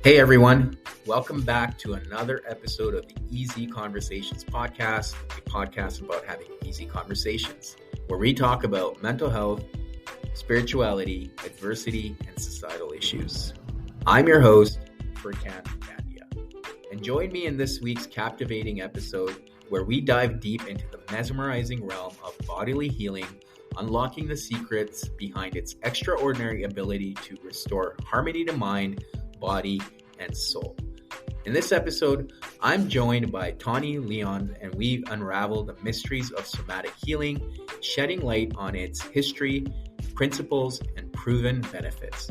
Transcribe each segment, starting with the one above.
Hey everyone, welcome back to another episode of the Easy Conversations podcast, a podcast about having easy conversations, where we talk about mental health, spirituality, adversity, and societal issues. I'm your host, Furkan Kandia, and join me in this week's captivating episode where we dive deep into the mesmerizing realm of bodily healing, unlocking the secrets behind its extraordinary ability to restore harmony to mind, body, and soul. In this episode, I'm joined by Taune Lyons, and we unravel the mysteries of somatic healing, shedding light on its history, principles, and proven benefits.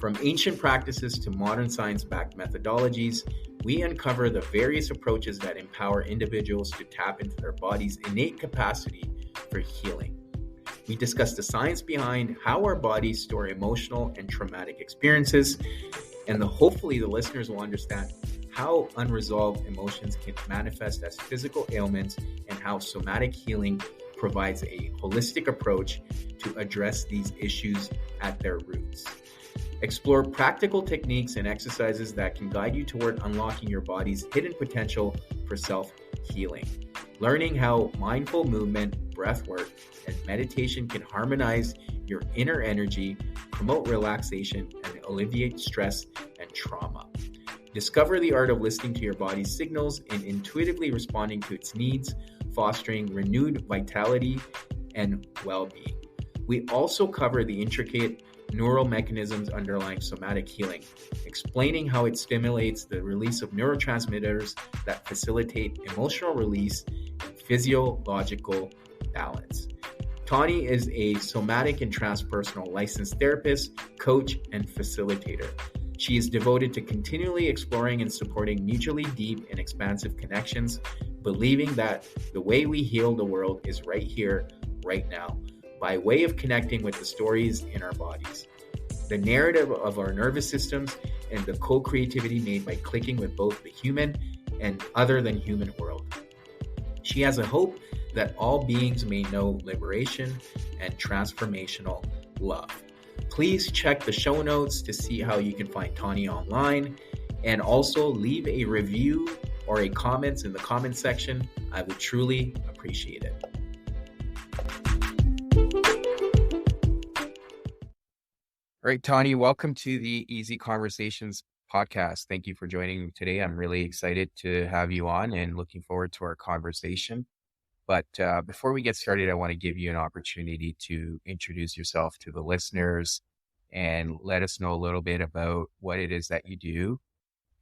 From ancient practices to modern science-backed methodologies, we uncover the various approaches that empower individuals to tap into their body's innate capacity for healing. We discuss the science behind how our bodies store emotional and traumatic experiences, and hopefully the listeners will understand how unresolved emotions can manifest as physical ailments and how somatic healing provides a holistic approach to address these issues at their roots. Explore practical techniques and exercises that can guide you toward unlocking your body's hidden potential for self-healing. Learning how mindful movement, breath work, and meditation can harmonize your inner energy, promote relaxation, and alleviate stress and trauma. Discover the art of listening to your body's signals and intuitively responding to its needs, fostering renewed vitality and well-being. We also cover the intricate neural mechanisms underlying somatic healing, explaining how it stimulates the release of neurotransmitters that facilitate emotional release and physiological balance. Taune is a somatic and transpersonal licensed therapist, coach, and facilitator. She is devoted to continually exploring and supporting mutually deep and expansive connections, believing that the way we heal the world is right here, right now, by way of connecting with the stories in our bodies, the narrative of our nervous systems, and the co-creativity made by clicking with both the human and other than human world. She has a hope that all beings may know liberation and transformational love. Please check the show notes to see how you can find Taune online, and also leave a review or a comment in the comment section. I would truly appreciate it. All right, Taune, welcome to the Easy Conversations podcast. Thank you for joining me today. I'm really excited to have you on and looking forward to our conversation. But before we get started, I want to give you an opportunity to introduce yourself to the listeners and let us know a little bit about what it is that you do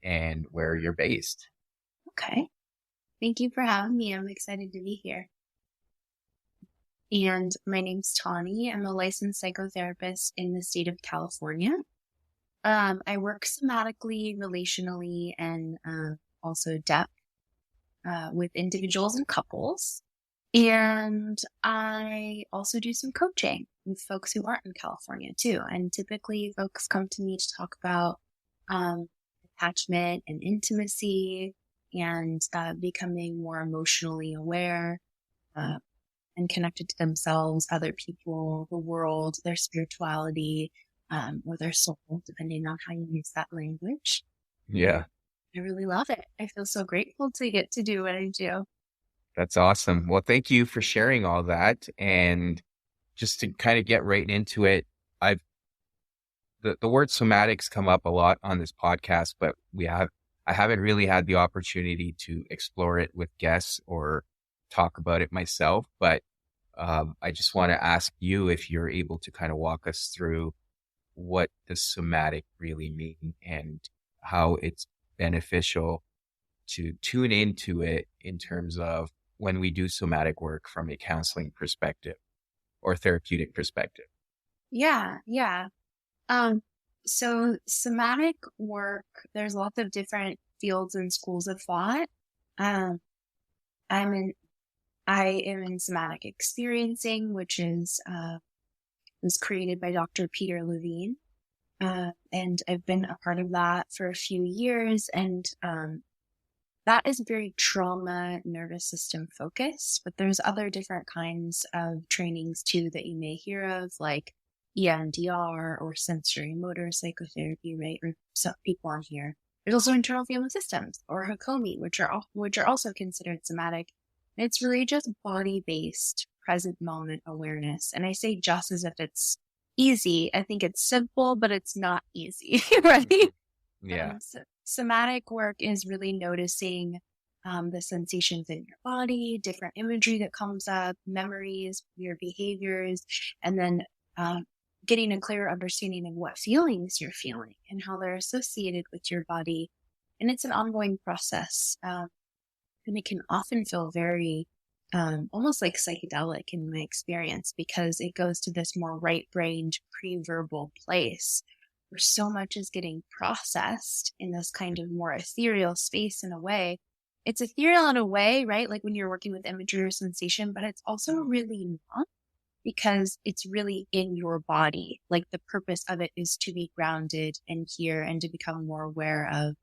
and where you're based. Okay. Thank you for having me. I'm excited to be here. And my name's Taune. I'm a licensed psychotherapist in the state of California. I work somatically, relationally, and also depth with individuals and couples. And I also do some coaching with folks who aren't in California too. And typically folks come to me to talk about attachment and intimacy and becoming more emotionally aware and connected to themselves, other people, the world, their spirituality, or their soul, depending on how you use that language. Yeah. I really love it. I feel so grateful to get to do what I do. That's awesome. Well, thank you for sharing all that. And just to kind of get right into it, the word somatics come up a lot on this podcast, but I haven't really had the opportunity to explore it with guests or talk about it myself. But I just want to ask you if you're able to kind of walk us through what does somatic really mean and how it's beneficial to tune into it in terms of when we do somatic work from a counseling perspective or therapeutic perspective. Yeah. So somatic work, there's lots of different fields and schools of thought. I am in somatic experiencing, which was created by Dr. Peter Levine. And I've been a part of that for a few years. And that is very trauma, nervous system focused, but there's other different kinds of trainings too that you may hear of, like EMDR or sensory motor psychotherapy, right? Or some people on here There's also internal feeling systems, or Hakomi, which are also considered somatic. And it's really just body-based present moment awareness. And I say just as if it's easy. I think it's simple, but it's not easy, right? Mhm. Yeah. Somatic work is really noticing the sensations in your body, different imagery that comes up, memories, your behaviors, and then um, getting a clearer understanding of what feelings you're feeling and how they're associated with your body. And it's an ongoing process. And it can often feel very almost like psychedelic in my experience, because it goes to this more right-brained pre-verbal place where so much is getting processed in this kind of more ethereal space. In a way, it's ethereal in a way, right? Like when you're working with imagery or sensation, but it's also really not, because it's really in your body. Like the purpose of it is to be grounded and here, and to become more aware of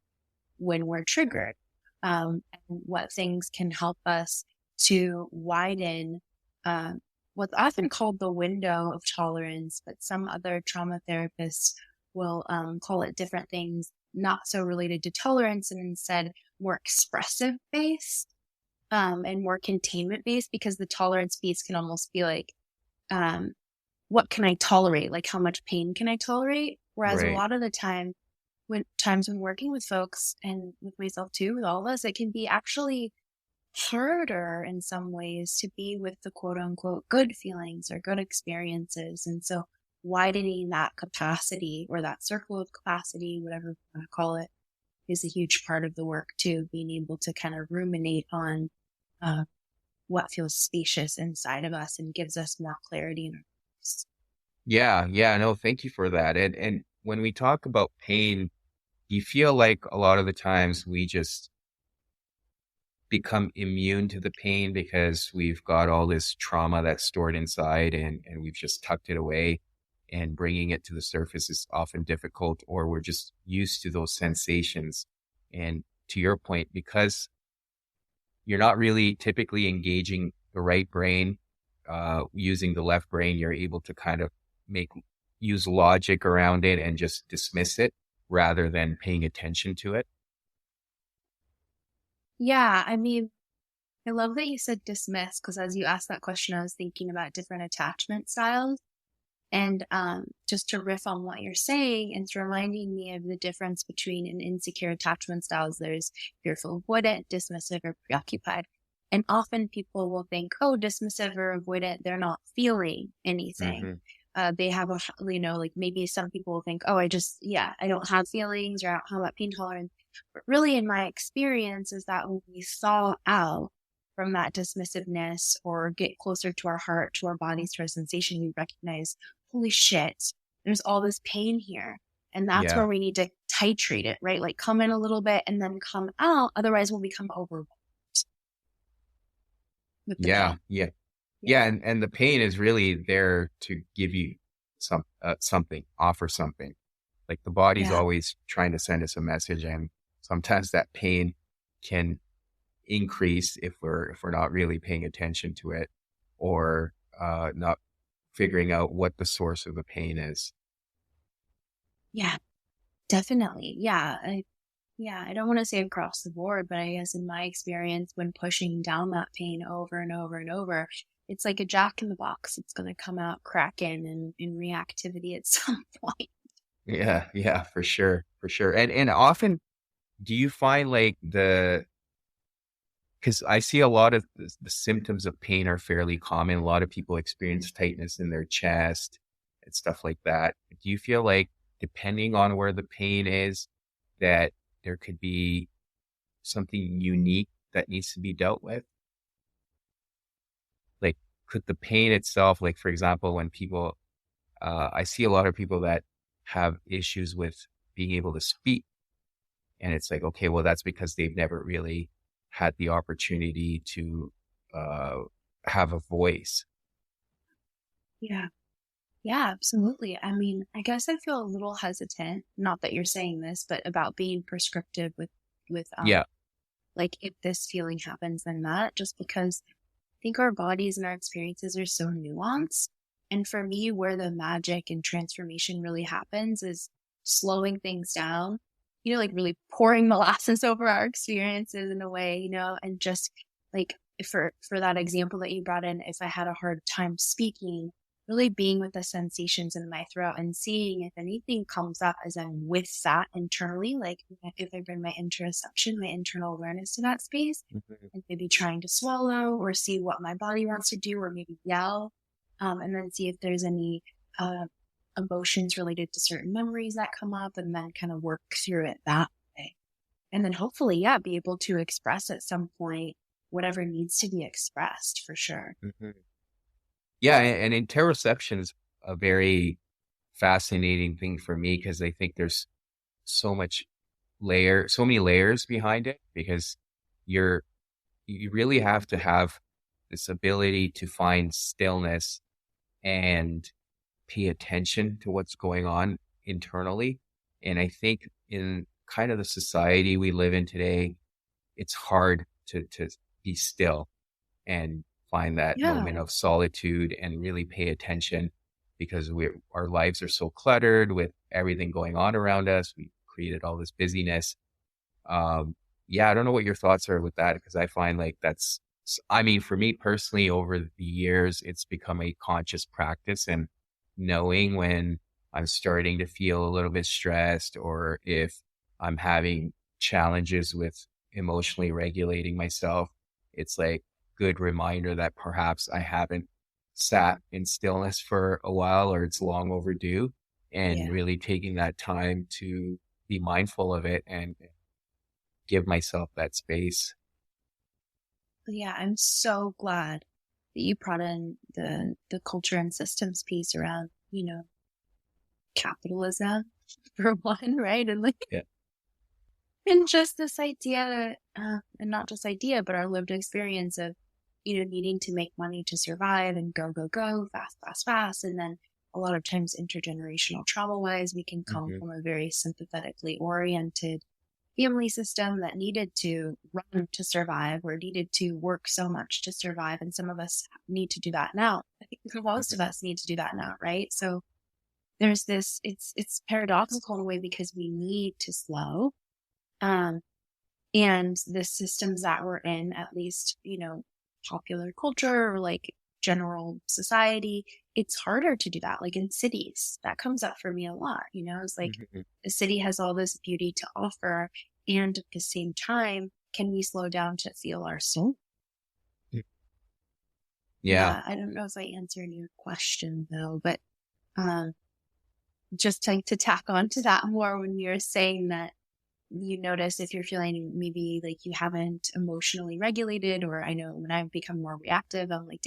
when we're triggered, and what things can help us to widen what's often called the window of tolerance, but some other trauma therapists will call it different things, not so related to tolerance, and instead more expressive based, and more containment based, because the tolerance piece can almost be like, um, what can I tolerate? Like, how much pain can I tolerate? Whereas a Right. lot of the time, when working with folks, and with myself too, with all of us, it can be actually harder in some ways to be with the quote unquote good feelings or good experiences. And so widening that capacity, or that circle of capacity, whatever you want to call it, is a huge part of the work too. Being able to kind of ruminate on uh, what feels spacious inside of us and gives us more clarity in our lives. Yeah. Yeah. No, thank you for that. And when we talk about pain, you feel like a lot of the times we just become immune to the pain because we've got all this trauma that's stored inside, and we've just tucked it away, and bringing it to the surface is often difficult, or we're just used to those sensations. And to your point, because you're not really typically engaging the right brain, using the left brain, you're able to kind of use logic around it and just dismiss it rather than paying attention to it. Yeah, I mean, I love that you said dismiss, because as you asked that question, I was thinking about different attachment styles. And just to riff on what you're saying, it's reminding me of the difference between an insecure attachment styles. There's fearful, avoidant, dismissive, or preoccupied. And often people will think, oh, dismissive or avoidant, they're not feeling anything. Hmm. They have like maybe some people will think, oh, I don't have feelings, or I don't have that pain tolerance. But really, in my experience, is that when we thaw out from that dismissiveness, or get closer to our heart, to our bodies, to our sensation, we recognize, holy shit, there's all this pain here. And that's Yeah. where we need to titrate it, right? Like come in a little bit and then come out. Otherwise, we'll become overwhelmed with the Yeah. pain. Yeah. Yeah. Yeah, and the pain is really there to give you something, offer something. Like the body's Yeah. always trying to send us a message, and sometimes that pain can increase if we're not really paying attention to it, or not figuring out what the source of the pain is. Yeah. Definitely. Yeah. I don't want to say across the board, but I guess in my experience, when pushing down that pain over and over and over, it's like a jack in the box. It's going to come out cracking and in reactivity at some point. Yeah, yeah, for sure, for sure. And often, do you find like because I see a lot of the symptoms of pain are fairly common. A lot of people experience tightness in their chest and stuff like that. Do you feel like, depending on where the pain is, that there could be something unique that needs to be dealt with? Like, could the pain itself, like, for example, when people, I see a lot of people that have issues with being able to speak. And it's like, okay, well, that's because they've never really had the opportunity to uh, have a voice. Yeah. Yeah, absolutely. I mean, I guess I feel a little hesitant, not that you're saying this, but about being prescriptive with Yeah. like if this feeling happens, then that, just because I think our bodies and our experiences are so nuanced. And for me, where the magic and transformation really happens is slowing things down like really pouring molasses over our experiences in a way, and just like for that example that you brought in, if I had a hard time speaking, really being with the sensations in my throat and seeing if anything comes up as I'm with that internally, like if I bring my interoception, my internal awareness to that space, and maybe trying to swallow or see what my body wants to do, or maybe yell, and then see if there's any emotions related to certain memories that come up, and then kind of work through it that way. And then hopefully, be able to express at some point whatever needs to be expressed, for sure. Yeah, and interoception is a very fascinating thing for me, because I think there's so many layers behind it, because you really have to have this ability to find stillness and pay attention to what's going on internally. And I think in kind of the society we live in today, it's hard to be still and find that moment of solitude and really pay attention, because our lives are so cluttered with everything going on around us. We created all this busyness. I don't know what your thoughts are with that, because I find like for me personally, over the years, it's become a conscious practice, and knowing when I'm starting to feel a little bit stressed, or if I'm having challenges with emotionally regulating myself, it's like good reminder that perhaps I haven't sat in stillness for a while, or it's long overdue, and really taking that time to be mindful of it and give myself that space. Yeah, I'm so glad that you brought in the culture and systems piece around, capitalism for one, right? And and just this idea, and not just idea, but our lived experience of, needing to make money to survive and go, fast, fast, fast. And then a lot of times intergenerational trauma wise, we can come from a very sympathetically oriented family system that needed to run to survive, or needed to work so much to survive. And some of us need to do that now. I think most of us need to do that now, right? So there's this, it's paradoxical in a way, because we need to slow. And the systems that we're in, at least, popular culture or like general society, it's harder to do that. Like in cities, that comes up for me a lot. It's like the city has all this beauty to offer, and at the same time, can we slow down to feel our soul? Yeah. I don't know if I answered your question though, but just to tack on to that more, when you're saying that you notice if you're feeling maybe like you haven't emotionally regulated, or I know when I've become more reactive, I'm like,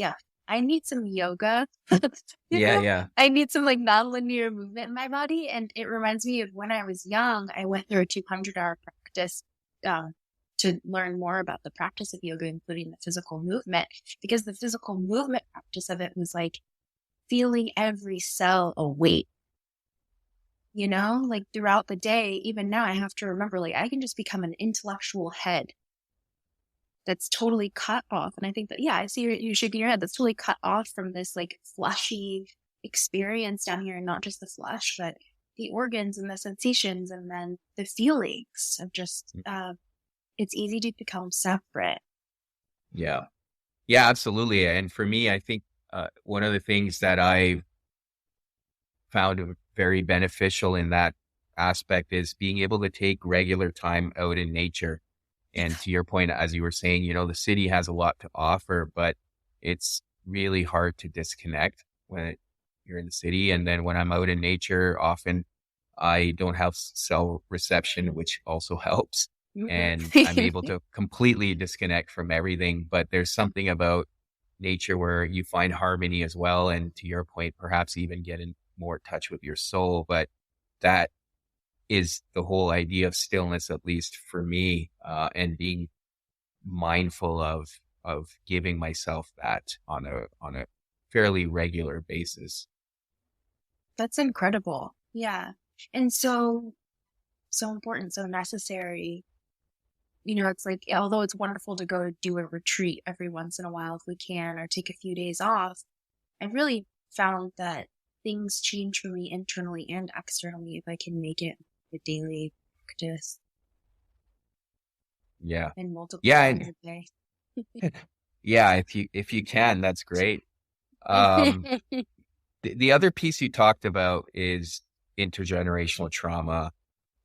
I need some yoga. I need some like nonlinear movement in my body. And it reminds me of when I was young, I went through a 200-hour practice to learn more about the practice of yoga, including the physical movement, because the physical movement practice of it was like feeling every cell awake. Like throughout the day, even now I have to remember, like, I can just become an intellectual head that's totally cut off. And I think that, I see you shaking your head. That's totally cut off from this like fleshy experience down here, and not just the flesh, but the organs and the sensations, and then the feelings of just, it's easy to become separate. Yeah, absolutely. And for me, I think one of the things that I found very beneficial in that aspect is being able to take regular time out in nature. And to your point, as you were saying, the city has a lot to offer, but it's really hard to disconnect when you're in the city. And then when I'm out in nature, often I don't have cell reception, which also helps. And I'm able to completely disconnect from everything. But there's something about nature where you find harmony as well. And to your point, perhaps even get in more touch with your soul. But that is the whole idea of stillness, at least for me, and being mindful of giving myself that on a fairly regular basis. That's incredible. Yeah. And so important, so necessary. It's like, although it's wonderful to go do a retreat every once in a while if we can, or take a few days off, I've really found that things change for me internally and externally if I can make it a daily practice Yeah. in multiple Yeah. times a day. Yeah. If you can, that's great. Um, the other piece you talked about is intergenerational trauma.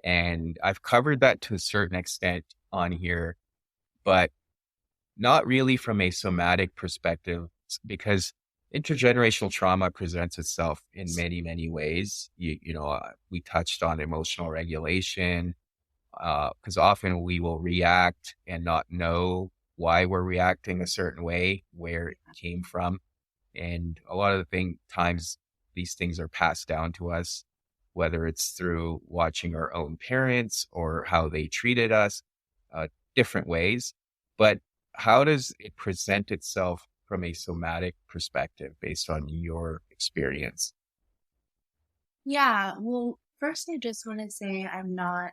And I've covered that to a certain extent on here, but not really from a somatic perspective, because intergenerational trauma presents itself in many, many ways. We touched on emotional regulation, because often we will react and not know why we're reacting a certain way, where it came from. And a lot of times these things are passed down to us, whether it's through watching our own parents or how they treated us, different ways. But how does it present itself from a somatic perspective based on your experience? Yeah, well, first I just want to say I'm not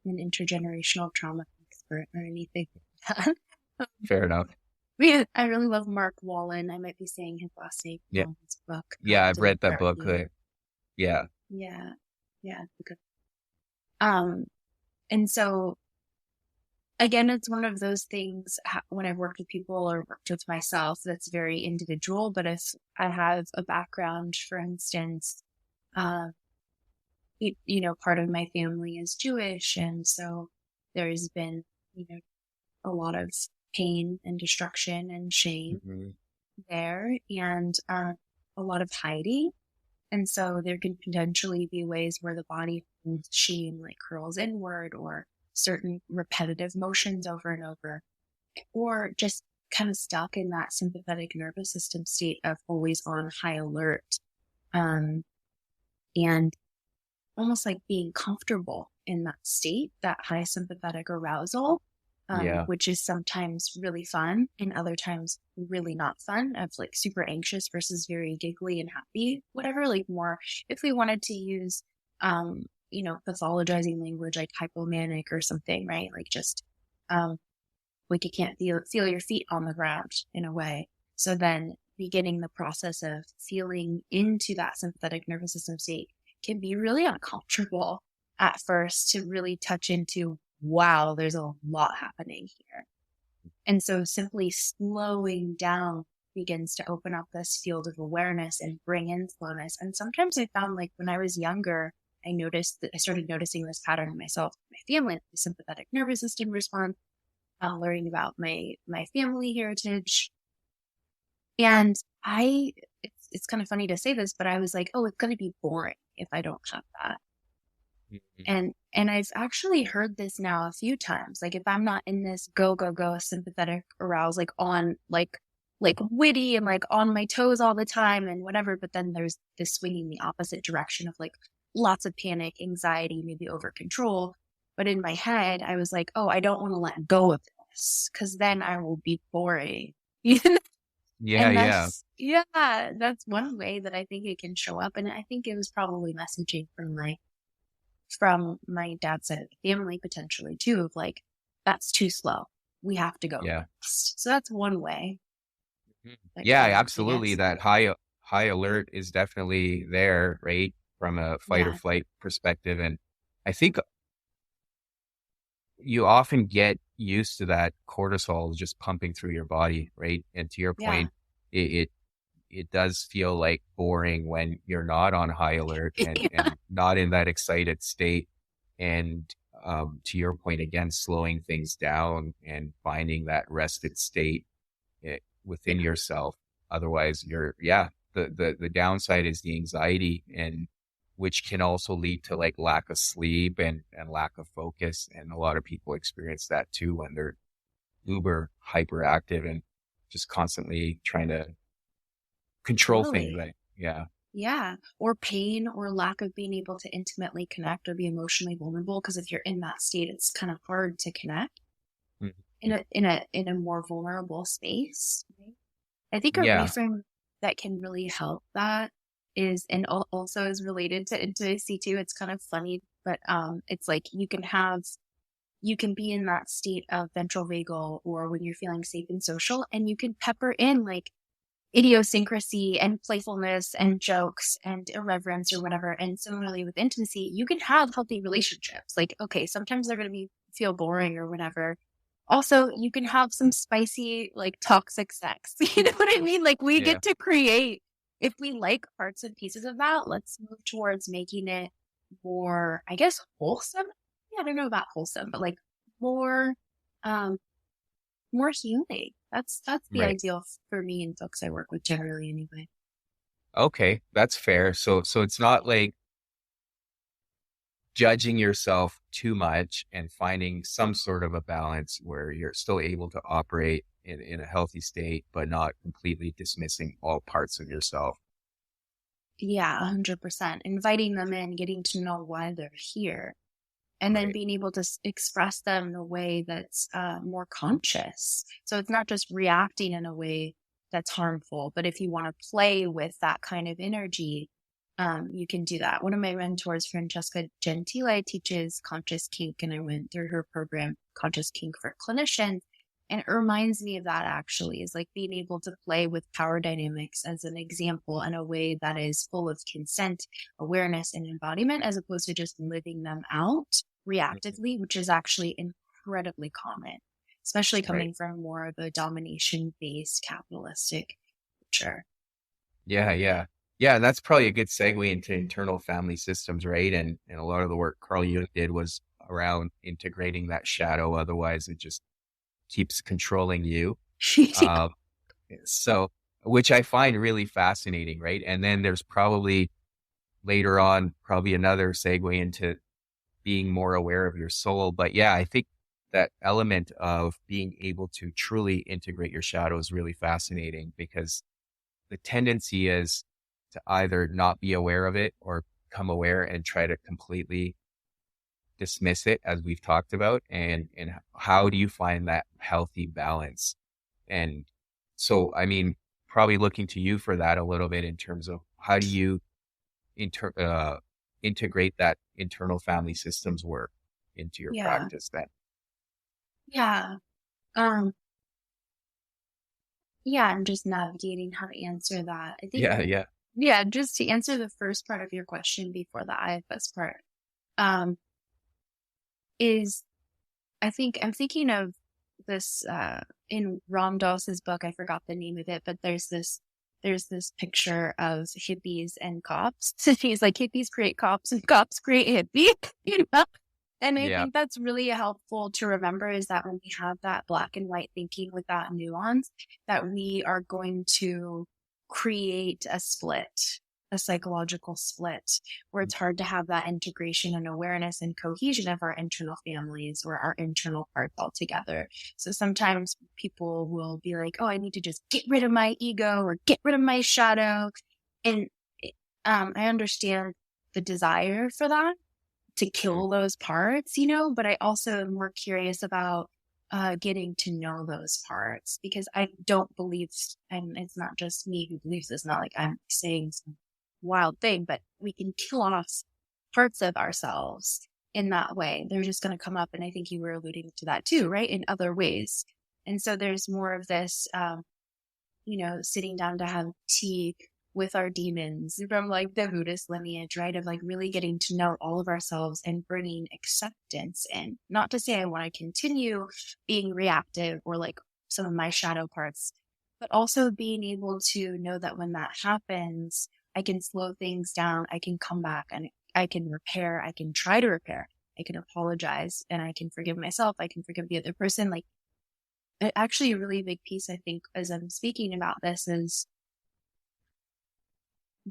an intergenerational trauma expert or anything like that. Fair enough. Yeah, I really love Mark Wallen. I might be saying his last name Yeah. wrong. His book, Yeah. I've read that book. Deliberate. Yeah. Yeah, yeah, good. Um, and so again, it's one of those things when I've worked with people or worked with myself that's very individual. But if I have a background, for instance, uh, part of my family is Jewish, and so there's been, a lot of pain and destruction and shame Hmm. there, and a lot of hiding. And so there can potentially be ways where the body holds shame, like curls inward, or certain repetitive motions over and over, or just kind of stuck in that sympathetic nervous system state of always on high alert. And almost like being comfortable in that state, that high sympathetic arousal, Yeah. which is sometimes really fun and other times really not fun, of like super anxious versus very giggly and happy, whatever, like more, if we wanted to use, pathologizing language like hypomanic or something, right? Like just, like you can't feel your feet on the ground in a way. So then beginning the process of feeling into that sympathetic nervous system state can be really uncomfortable at first to really touch into, wow, there's a lot happening here. And so simply slowing down begins to open up this field of awareness and bring in slowness. And sometimes I found, like when I was younger, I started noticing this pattern in myself, my family, the sympathetic nervous system response, learning about my family heritage. And it's kind of funny to say this, but I was like, oh, it's going to be boring if I don't have that. Mhm. And I've actually heard this now a few times. Like if I'm not in this go, go, go sympathetic arousal, like on like witty and like on my toes all the time and whatever, but then there's this swinging the opposite direction of like lots of panic, anxiety, maybe over control. But in my head, I was like, oh, I don't want to let go of this because then I will be boring. Yeah. And Yeah. that's one way that I think it can show up. And I think it was probably messaging from my dad's side of the family potentially too, of like, that's too slow. We have to go Yeah. fast. So that's one way Mhm. that Yeah, could work, I absolutely. guess. That high alert is definitely there, right? From a fight or Yeah. flight perspective. And I think you often get used to that cortisol just pumping through your body, right? And to your Yeah. point, it it does feel like boring when you're not on high alert and not in that excited state. And to your point again, slowing things down and finding that rested state within Yeah. yourself. Otherwise, the downside is the anxiety, and which can also lead to like lack of sleep and lack of focus. And a lot of people experience that too when they're uber hyperactive and just constantly trying to control things. Totally. Right? Yeah. Yeah. Or pain or lack of being able to intimately connect or be emotionally vulnerable. Because if you're in that state, it's kind of hard to connect Mhm. in a more vulnerable space. Right? I think a Yeah. reframe that can really help that is, and also is related to intimacy too. It's kind of funny, but it's like you can be in that state of ventral vagal or when you're feeling safe and social, and you can pepper in like idiosyncrasy and playfulness and jokes and irreverence or whatever. And similarly with intimacy, you can have healthy relationships. Like, okay, sometimes they're going to feel boring or whatever. Also, you can have some spicy, like toxic sex. You know what I mean? Like we Yeah. get to create, if we like parts and pieces of that, let's move towards making it more, I guess, wholesome. Yeah, I don't know about wholesome, but like more, um, more healing. That's the Right. ideal for me and folks I work with generally anyway. Okay. That's fair. So it's not like judging yourself too much and finding some sort of a balance where you're still able to operate in a healthy state, but not completely dismissing all parts of yourself. Yeah, 100%. Inviting them in, getting to know why they're here, and then Right. being able to express them in a way that's more conscious. So it's not just reacting in a way that's harmful, but if you want to play with that kind of energy, you can do that. One of my mentors, Francesca Gentile, teaches Conscious Kink, and I went through her program, Conscious Kink for Clinicians. And it reminds me of that actually, is like being able to play with power dynamics as an example in a way that is full of consent, awareness, and embodiment, as opposed to just living them out Mhm. reactively, which is actually incredibly common, especially Right. coming from more of a domination based capitalistic culture. Yeah. Yeah. Yeah. And that's probably a good segue into internal family systems, right? And a lot of the work Carl Jung did was around integrating that shadow. Otherwise, it just keeps controlling you. Um, so, which I find really fascinating, right? And then there's probably later on, probably another segue into being more aware of your soul. But yeah, I think that element of being able to truly integrate your shadow is really fascinating because the tendency is to either not be aware of it or become aware and try to completely dismiss it, as we've talked about. And how do you find that healthy balance? And so, I mean, probably looking to you for that a little bit in terms of how do you inter integrate that internal family systems work into your Yeah. practice then? Yeah. Um, yeah, I'm just navigating how to answer that. I think, Yeah, yeah, yeah, just to answer the first part of your question before the IFS part, um, is I think I'm thinking of this in Ram Dass's book. I forgot the name of it, but there's this picture of hippies and cops. He's like hippies create cops and cops create hippies. You know? And I yeah. think that's really helpful to remember is that when we have that black and white thinking with that nuance, that we are going to create a split, a psychological split, where it's hard to have that integration and awareness and cohesion of our internal families or our internal parts all together. So sometimes people will be like, oh, I need to just get rid of my ego or get rid of my shadow. And I understand the desire for that to Mhm. kill those parts, but I also am more curious about getting to know those parts because I don't believe, and it's not just me who believes this, not like I'm saying some wild thing, but we can kill off parts of ourselves in that way. They're just going to come up. And I think you were alluding to that too, right? In other ways. And so there's more of this, sitting down to have tea with our demons from like the Buddhist lineage, right? Of like really getting to know all of ourselves and bringing acceptance in. Not to say I want to continue being reactive or like some of my shadow parts, but also being able to know that when that happens, I can slow things down. I can come back and I can repair. I can try to repair. I can apologize and I can forgive myself. I can forgive the other person. Like, actually, a really big piece, I think, as I'm speaking about this is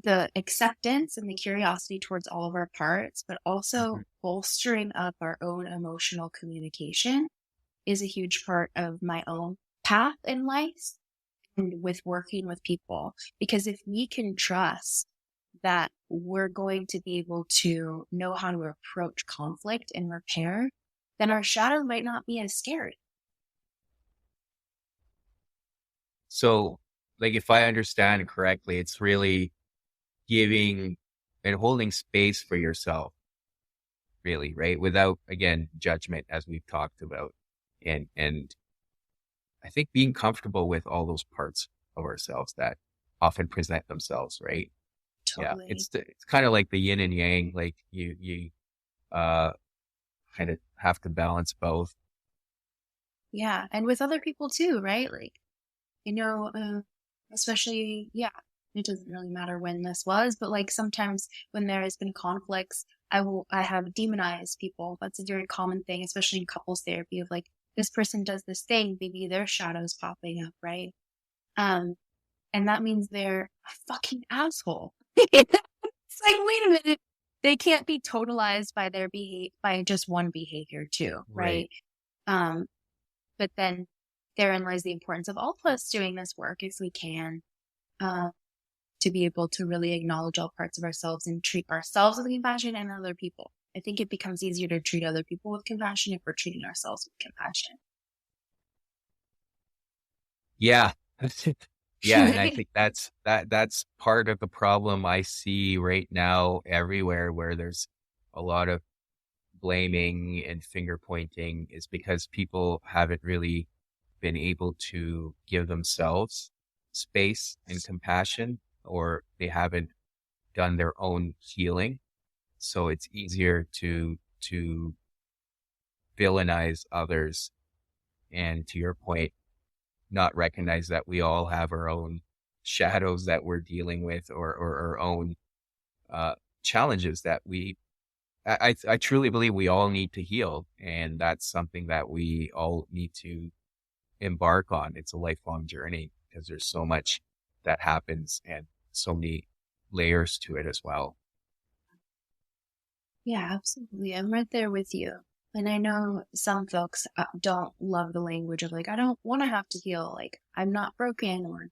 the acceptance and the curiosity towards all of our parts, but also Mhm. bolstering up our own emotional communication is a huge part of my own path in life and with working with people. Because if we can trust that we're going to be able to know how to approach conflict and repair, then our shadow might not be as scary. So, like, if I understand correctly, it's really giving and holding space for yourself, really, right? Without, again, judgment, as we've talked about. And I think being comfortable with all those parts of ourselves that often present themselves, right? Yeah. Totally. It's kind of like the yin and yang, like you uh kind of have to balance both. Yeah. And with other people too, right? Like, you know, especially, yeah, it doesn't really matter when this was, but like sometimes when there has been conflicts, I have demonized people. That's a very common thing, especially in couples therapy of like, this person does this thing, maybe their shadow's popping up, right? Um, and that means they're a fucking asshole. It's like, wait a minute. They can't be totalized by their by just one behavior too, Right. right? Um, but then therein lies the importance of all of us doing this work if we can, uh, to be able to really acknowledge all parts of ourselves and treat ourselves with compassion and other people. I think it becomes easier to treat other people with compassion if we're treating ourselves with compassion. Yeah. Yeah, and I think that's part of the problem I see right now everywhere where there's a lot of blaming and finger pointing is because people haven't really been able to give themselves space and compassion, or they haven't done their own healing. So it's easier to villainize others, and to your point, not recognize that we all have our own shadows that we're dealing with, or our own uh, challenges that I truly believe we all need to heal. And that's something that we all need to embark on. It's a lifelong journey because there's so much that happens and so many layers to it as well. Yeah, absolutely. I'm right there with you. And I know some folks don't love the language of like, I don't want to have to heal. Like, I'm not broken, or,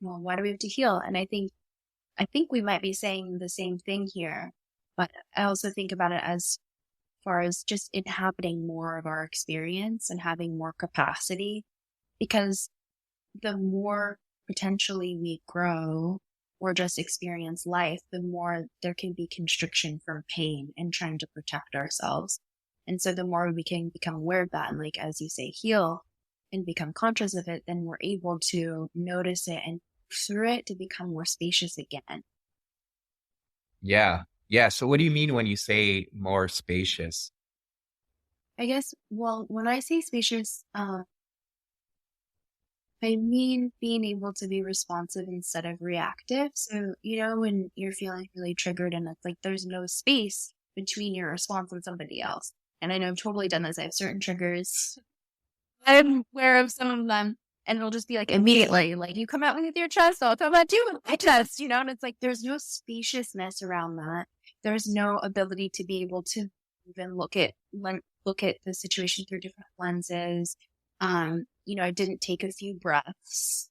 well, why do we have to heal? And I think we might be saying the same thing here, but I also think about it as far as just inhabiting more of our experience and having more capacity, because the more potentially we grow or just experience life, the more there can be constriction from pain and trying to protect ourselves. And so the more we can become aware of that and, like, as you say, heal and become conscious of it, then we're able to notice it and through it to become more spacious again. Yeah. Yeah. So what do you mean when you say more spacious? I guess, well, when I say spacious, I mean being able to be responsive instead of reactive. So, you know, when you're feeling really triggered and it's like there's no space between your response and somebody else. And I know I've totally done this. I have certain triggers. I'm aware of some of them. And it'll just be like immediately, like, you come at me with your chest, I'll come at you with my chest, you know? And it's like there's no spaciousness around that. There's no ability to be able to even look at the situation through different lenses. You know, I didn't take a few breaths.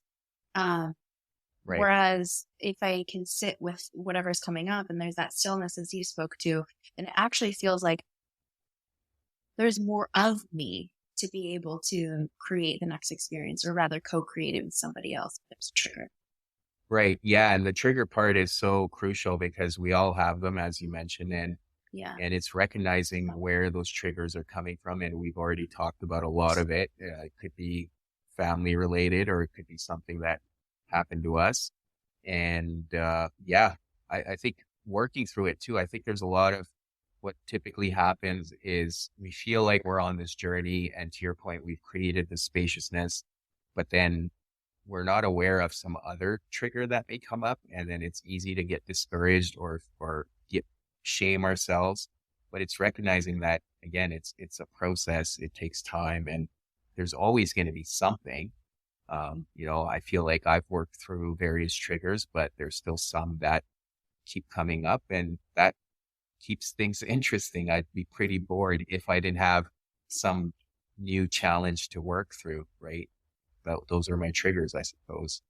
Um, Right. Whereas if I can sit with whatever's coming up and there's that stillness as you spoke to, then it actually feels like there's more of me to be able to create the next experience, or rather co-create it with somebody else if there's a trigger. Right. Yeah. And the trigger part is so crucial because we all have them, as you mentioned, Yeah. and it's recognizing where those triggers are coming from. And we've already talked about a lot of it. It could be family related, or it could be something that happened to us. And yeah, I think working through it too, I think there's a lot of what typically happens is we feel like we're on this journey. And to your point, we've created the spaciousness, but then we're not aware of some other trigger that may come up. And then it's easy to get discouraged or get shame ourselves. But it's recognizing that, again, it's a process. It takes time, and there's always going to be something. I feel like I've worked through various triggers, but there's still some that keep coming up, and that keeps things interesting. I'd be pretty bored if I didn't have some new challenge to work through, right? Those are my triggers, I suppose.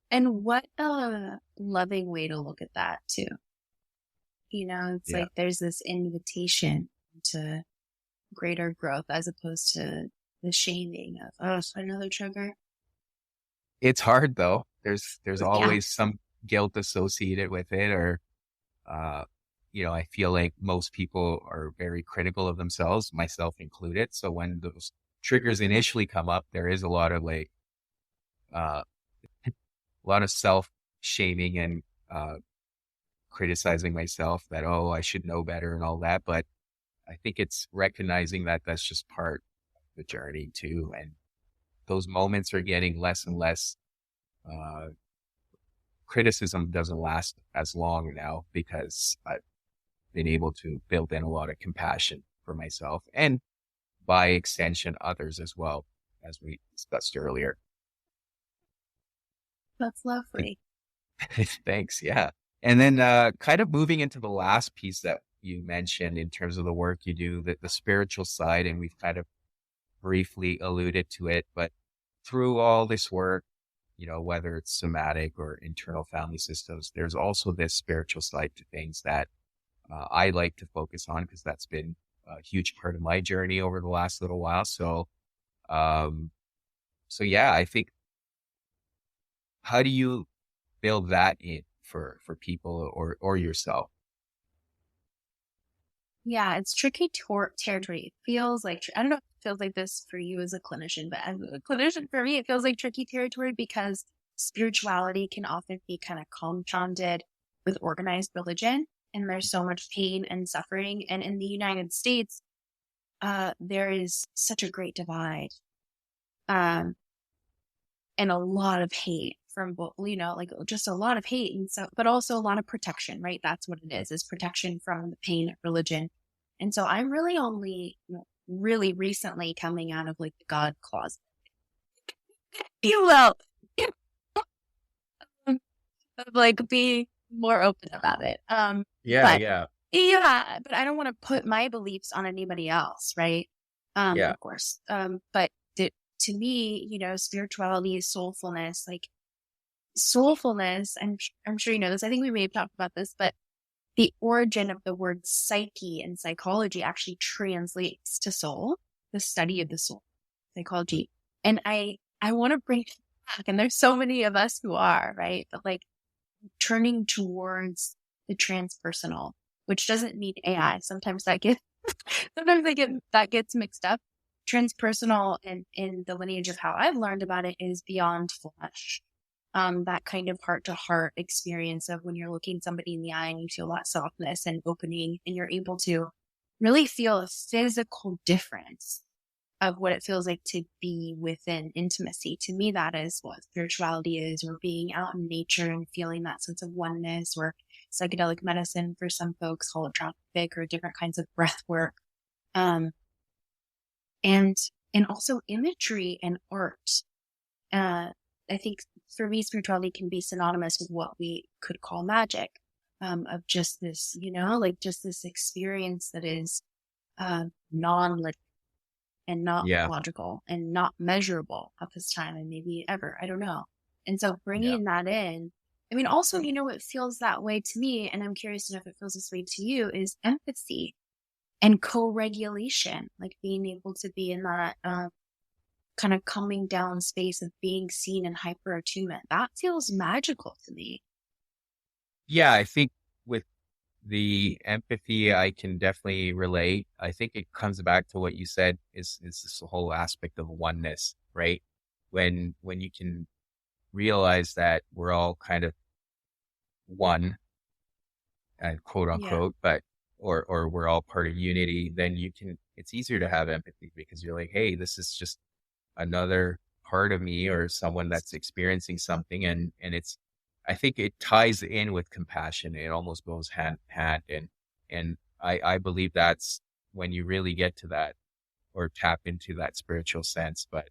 And what a loving way to look at that too. You know, it's Yeah. like there's this invitation to greater growth as opposed to the shaming of, oh, it's another trigger. It's hard though. There's Yeah. always some guilt associated with it, or uh, I feel like most people are very critical of themselves, myself included. So when those triggers initially come up, there is a lot of a lot of self shaming and criticizing myself that, oh, I should know better and all that. But I think it's recognizing that that's just part of the journey too. And those moments are getting less and less. Uh, Criticism doesn't last as long now because I've been able to build in a lot of compassion for myself and by extension, others as well, as we discussed earlier. That's lovely. Thanks. Yeah. And then kind of moving into the last piece that you mentioned in terms of the work you do, the spiritual side, and we've kind of briefly alluded to it, but through all this work, whether it's somatic or internal family systems, there's also this spiritual side to things that I like to focus on because that's been a huge part of my journey over the last little while. Um, so yeah, I think, how do you build that in for people or yourself? Yeah, it's tricky territory. It feels like, I don't know if it feels like this for you as a clinician, but as a clinician, for me, it feels like tricky territory because spirituality can often be kind of compounded with organized religion. And there's so much pain and suffering. And in the United States, there is such a great divide, um, and a lot of hate from both, like just a lot of hate. And so, but also a lot of protection, right? That's what it is protection from the pain of religion. And so I'm really only really recently coming out of like the God closet, if you will, of like being more open about it. Yeah, But yeah, but I don't want to put my beliefs on anybody else, right? yeah, Of course. But to me, spirituality, soulfulness, like soulfulness, I'm sure you know this. I think we may have talked about this, but the origin of the word psyche and psychology actually translates to soul, the study of the soul, psychology. And I want to bring it back. And there's so many of us who are, right? But like turning towards the transpersonal, which doesn't mean AI. Sometimes that gets mixed up. Transpersonal in the lineage of how I've learned about it is beyond flesh. That kind of heart to heart experience of when you're looking somebody in the eye and you feel that softness and opening and you're able to really feel a physical difference of what it feels like to be within intimacy. To me, that is what spirituality is, or being out in nature and feeling that sense of oneness, or psychedelic medicine for some folks, holographic or different kinds of breath work. Um, and, and also imagery and art. I think for me, spirituality can be synonymous with what we could call magic, of just this, like just this experience that is, non-linear and not yeah, logical and not measurable at this time and maybe ever. I don't know. And so yeah. bringing that in, I mean, also, it feels that way to me, and I'm curious to know if it feels this way to you, is empathy and co-regulation, like being able to be in that kind of coming down space of being seen and hyper attunement. That feels magical to me. Yeah, I think with the empathy, I can definitely relate. I think it comes back to what you said is this whole aspect of oneness, right? When you can realize that we're all kind of one, and quote Yeah. unquote, but or we're all part of unity, then it's easier to have empathy because you're like, hey, this is just another part of me or someone that's experiencing something. And I think it ties in with compassion. It almost goes hand in hand. And I believe that's when you really get to that or tap into that spiritual sense. But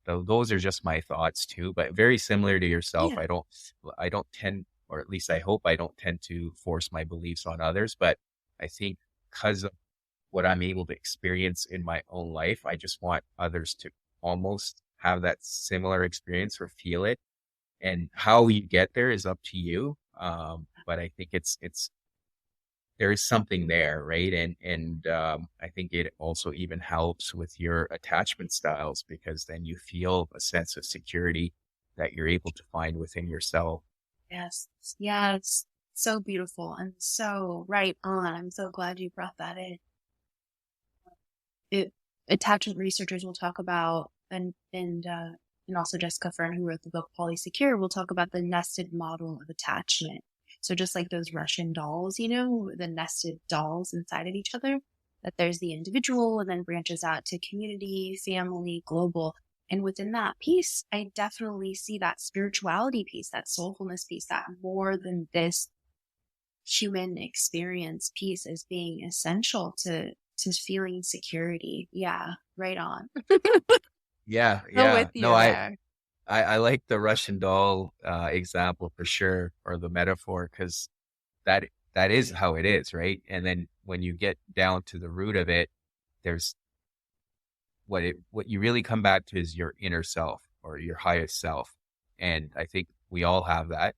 those are just my thoughts too, but very similar to yourself. Yeah. I don't tend, or at least I hope I don't tend to force my beliefs on others. But I think because of what I'm able to experience in my own life, I just want others to almost have that similar experience or feel it. And how you get there is up to you. But I think there is something there, right? And I think it also even helps with your attachment styles because then you feel a sense of security that you're able to find within yourself. Yes. Yeah. It's so beautiful and so right on. I'm so glad you brought that in. It, attachment researchers will talk about and and also Jessica Fern, who wrote the book Polysecure, will talk about the nested model of attachment. So just like those Russian dolls, the nested dolls inside of each other, that there's the individual and then branches out to community, family, global. And within that piece, I definitely see that spirituality piece, that soulfulness piece, that more than this human experience piece as being essential to feeling security. Yeah, right on. Yeah, So with yeah. No, you there. I like the Russian doll example for sure, or the metaphor, because that that is how it is, right? And then when you get down to the root of it, there's what you really come back to is your inner self or your highest self. And I think we all have that.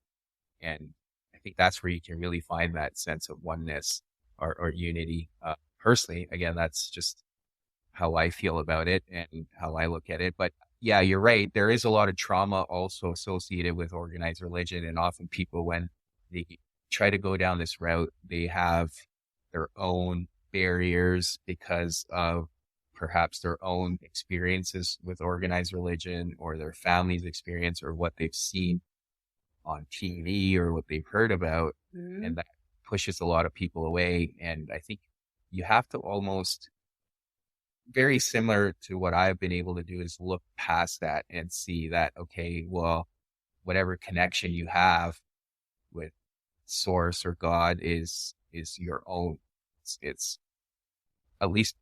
And I think that's where you can really find that sense of oneness or unity. Personally, again, that's just how I feel about it and how I look at it. But yeah, you're right. There is a lot of trauma also associated with organized religion. And often people, when they try to go down this route, they have their own barriers because of perhaps their own experiences with organized religion or their family's experience or what they've seen on TV or what they've heard about. Mm-hmm. And that pushes a lot of people away. And I think you have to almost, very similar to what I've been able to do, is look past that and see that, okay, well, whatever connection you have with source or God is your own. It's at least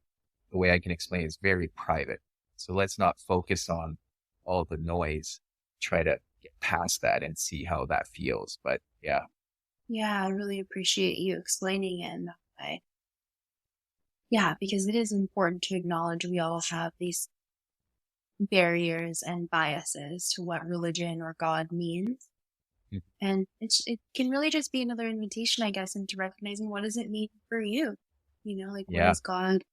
the way I can explain it, is very private. So let's not focus on all the noise. Try to get past that and see how that feels. But yeah. Yeah, I really appreciate you explaining it in that way. Yeah, because it is important to acknowledge we all have these barriers and biases to what religion or God means. And it can really just be another invitation, I guess, into recognizing what does it mean for you? What Yeah. does God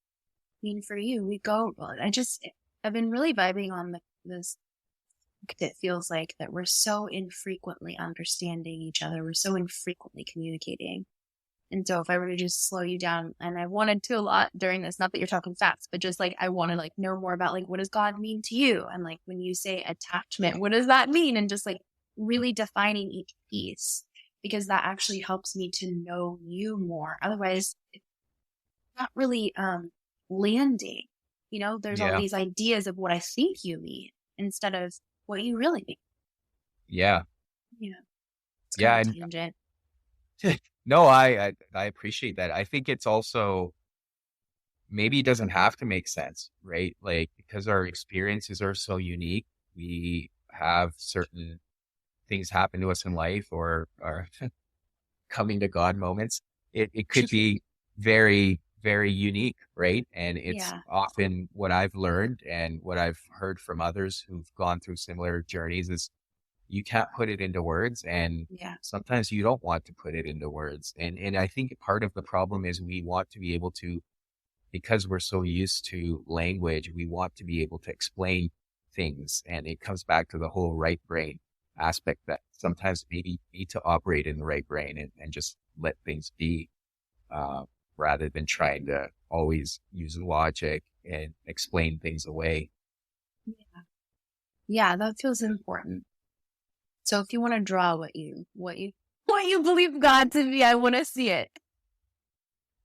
mean for you? I've been really vibing on this. It feels like that we're so infrequently understanding each other. We're so infrequently communicating. And so if I were to just slow you down, and I wanted to a lot during this, not that you're talking fast, but just like, I want to like know more about like, what does God mean to you? And like, when you say attachment, what does that mean? And just like really defining each piece, because that actually helps me to know you more. Otherwise, it's not really, landing, there's all Yeah. these ideas of what I think you mean instead of what you really mean. Yeah. It's kind Yeah. of a And tangent. no, I appreciate that. I think it's also, maybe it doesn't have to make sense, right? Like, because our experiences are so unique, we have certain things happen to us in life or coming to God moments. It could be very, very unique, right? And it's Yeah. often what I've learned and what I've heard from others who've gone through similar journeys is you can't put it into words. And Yeah. sometimes you don't want to put it into words. And I think part of the problem is we want to be able to, because we're so used to language, we want to be able to explain things. And it comes back to the whole right brain aspect, that sometimes maybe you need to operate in the right brain and just let things be, uh, rather than trying to always use logic and explain things away. Yeah, that feels important. So if you want to draw what you believe God to be, I want to see it.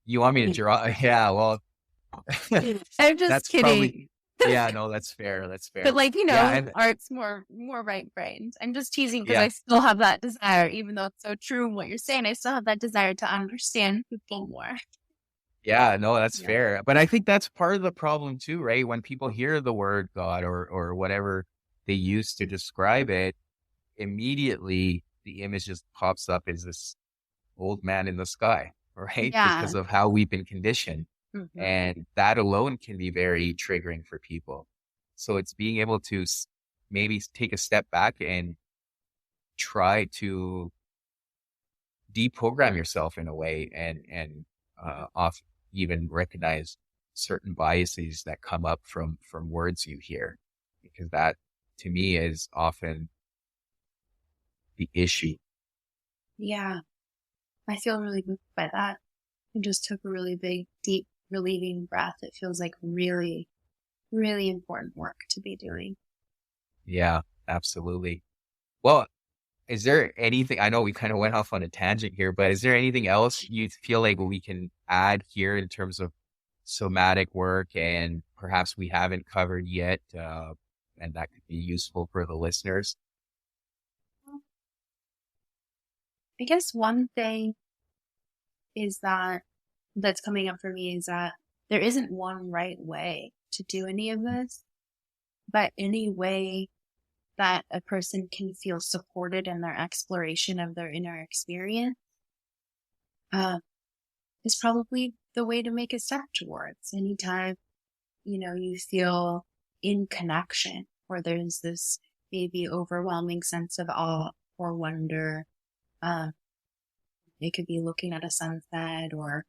You want me to draw? Yeah, well, I'm just that's kidding. probably, yeah, no, that's fair. That's But fair. like, Yeah. And art's more right brained. I'm just teasing because yeah, I still have that desire, even though it's so true in what you're saying. I still have that desire to understand people more. yeah, no, that's Yeah. fair. But I think that's part of the problem too, right? When people hear the word God or whatever they use to describe it, immediately the image just pops up as this old man in the sky, right? Yeah. Because of how we've been conditioned. Mm-hmm. And that alone can be very triggering for people. So it's being able to maybe take a step back and try to deprogram yourself in a way and off even recognize certain biases that come up from words you hear, because that to me is often the issue. Yeah. I feel really moved by that. I just took a really big, deep, relieving breath. It feels like really, really important work to be doing. Yeah, absolutely. Well, is there anything, I know we kind of went off on a tangent here, but is there anything else you feel like we can add here in terms of somatic work and perhaps we haven't covered yet, and that could be useful for the listeners? I guess one thing is that's coming up for me is that there isn't one right way to do any of this, but any way that a person can feel supported in their exploration of their inner experience uh, is probably the way to make a step towards. Anytime, you feel in connection or there's this maybe overwhelming sense of awe or wonder. Uh, it could be looking at a sunset or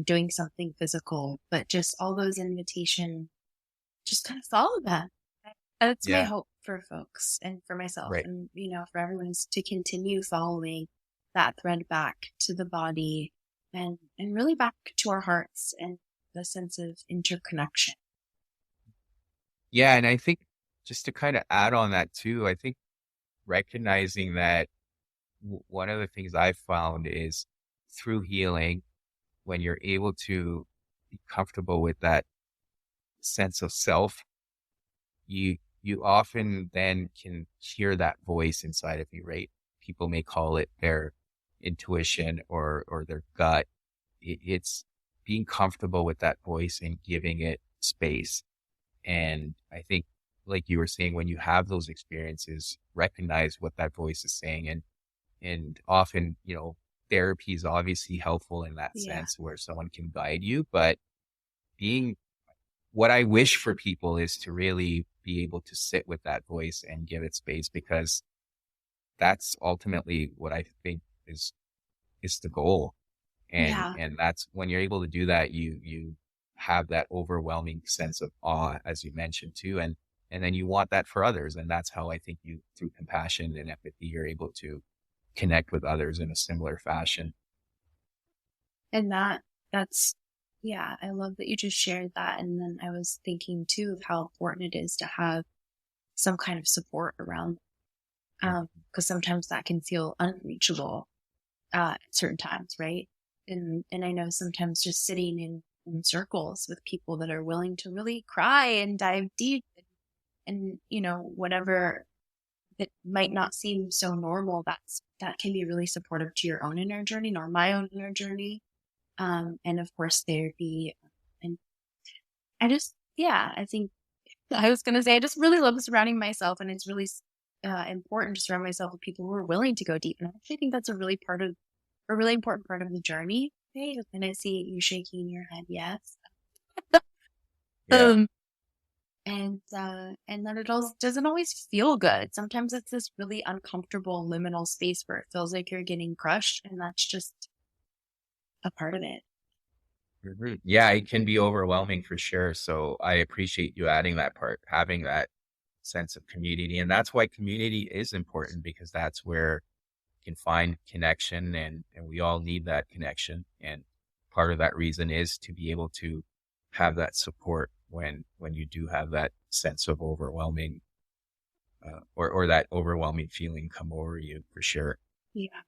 doing something physical, but just all those invitations, just kind of follow that. That's my Yeah, hope for folks and for myself right. and, for everyone is to continue following that thread back to the body and really back to our hearts and the sense of interconnection. Yeah, and I think just to kind of add on that too, I think recognizing that one of the things I've found is through healing, when you're able to be comfortable with that sense of self, you often then can hear that voice inside of you, right? People may call it their intuition or their gut. It's being comfortable with that voice and giving it space. And I think, like you were saying, when you have those experiences, recognize what that voice is saying. And often, therapy is obviously helpful in that Yeah. sense where someone can guide you. But being what I wish for people is to really be able to sit with that voice and give it space, because that's ultimately what I think is the goal. And Yeah. and that's when you're able to do that, you have that overwhelming sense of awe, as you mentioned too. And then you want that for others. And that's how I think you, through compassion and empathy, you're able to connect with others in a similar fashion. And that's, yeah, I love that you just shared that. And then I was thinking too of how important it is to have some kind of support around, because sometimes that can feel unreachable at certain times, right? And I know sometimes just sitting in circles with people that are willing to really cry and dive deep and whatever that might not seem so normal, that can be really supportive to your own inner journey or my own inner journey. And of course therapy. And I think I was going to say, I just really love surrounding myself, and it's really important to surround myself with people who are willing to go deep. And I actually think that's a really important part of the journey. Hey, and I see you shaking your head. Yes. Yeah. Um, and that it also doesn't always feel good. Sometimes it's this really uncomfortable liminal space where it feels like you're getting crushed, and that's just a part of it. Mhm. Yeah, it can be overwhelming for sure. So I appreciate you adding that part, having that sense of community. And that's why community is important, because that's where you can find connection, and we all need that connection. And part of that reason is to be able to have that support when you do have that sense of overwhelming, or that overwhelming feeling come over you for sure. Yeah.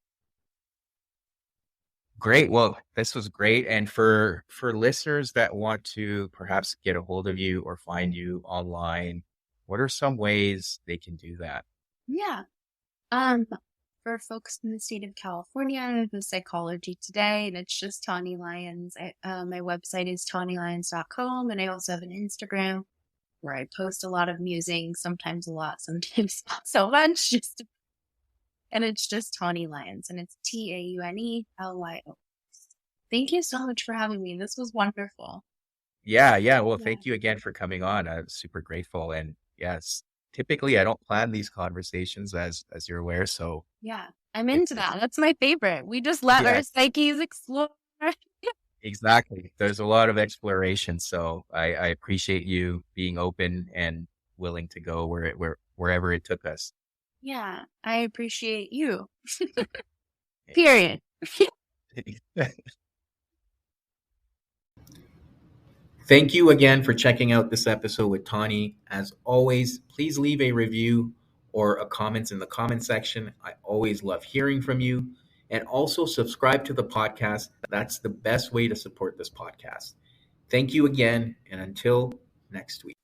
Great. Well, this was great. And for listeners that want to perhaps get a hold of you or find you online, what are some ways they can do that? Yeah. Um, for folks in the state of California, the Psychology Today, and it's just Taune Lyons. My website is taunelyons.com, and I also have an Instagram where I post a lot of musings, sometimes a lot, sometimes not so much. And it's just Taune Lyons, and it's TAUNELYO. Thank you so much for having me. This was wonderful. Yeah, yeah. Well, Yeah. thank you again for coming on. I'm super grateful. And yes, typically I don't plan these conversations, as you're aware. So Yeah. I'm into it's that. That's my favorite. We just let yeah, our psyches explore. exactly. There's a lot of exploration. So I appreciate you being open and willing to go wherever it took us. Yeah, I appreciate you. Period. Thank you again for checking out this episode with Taune. As always, please leave a review or a comment in the comment section. I always love hearing from you. And also subscribe to the podcast. That's the best way to support this podcast. Thank you again, and until next week.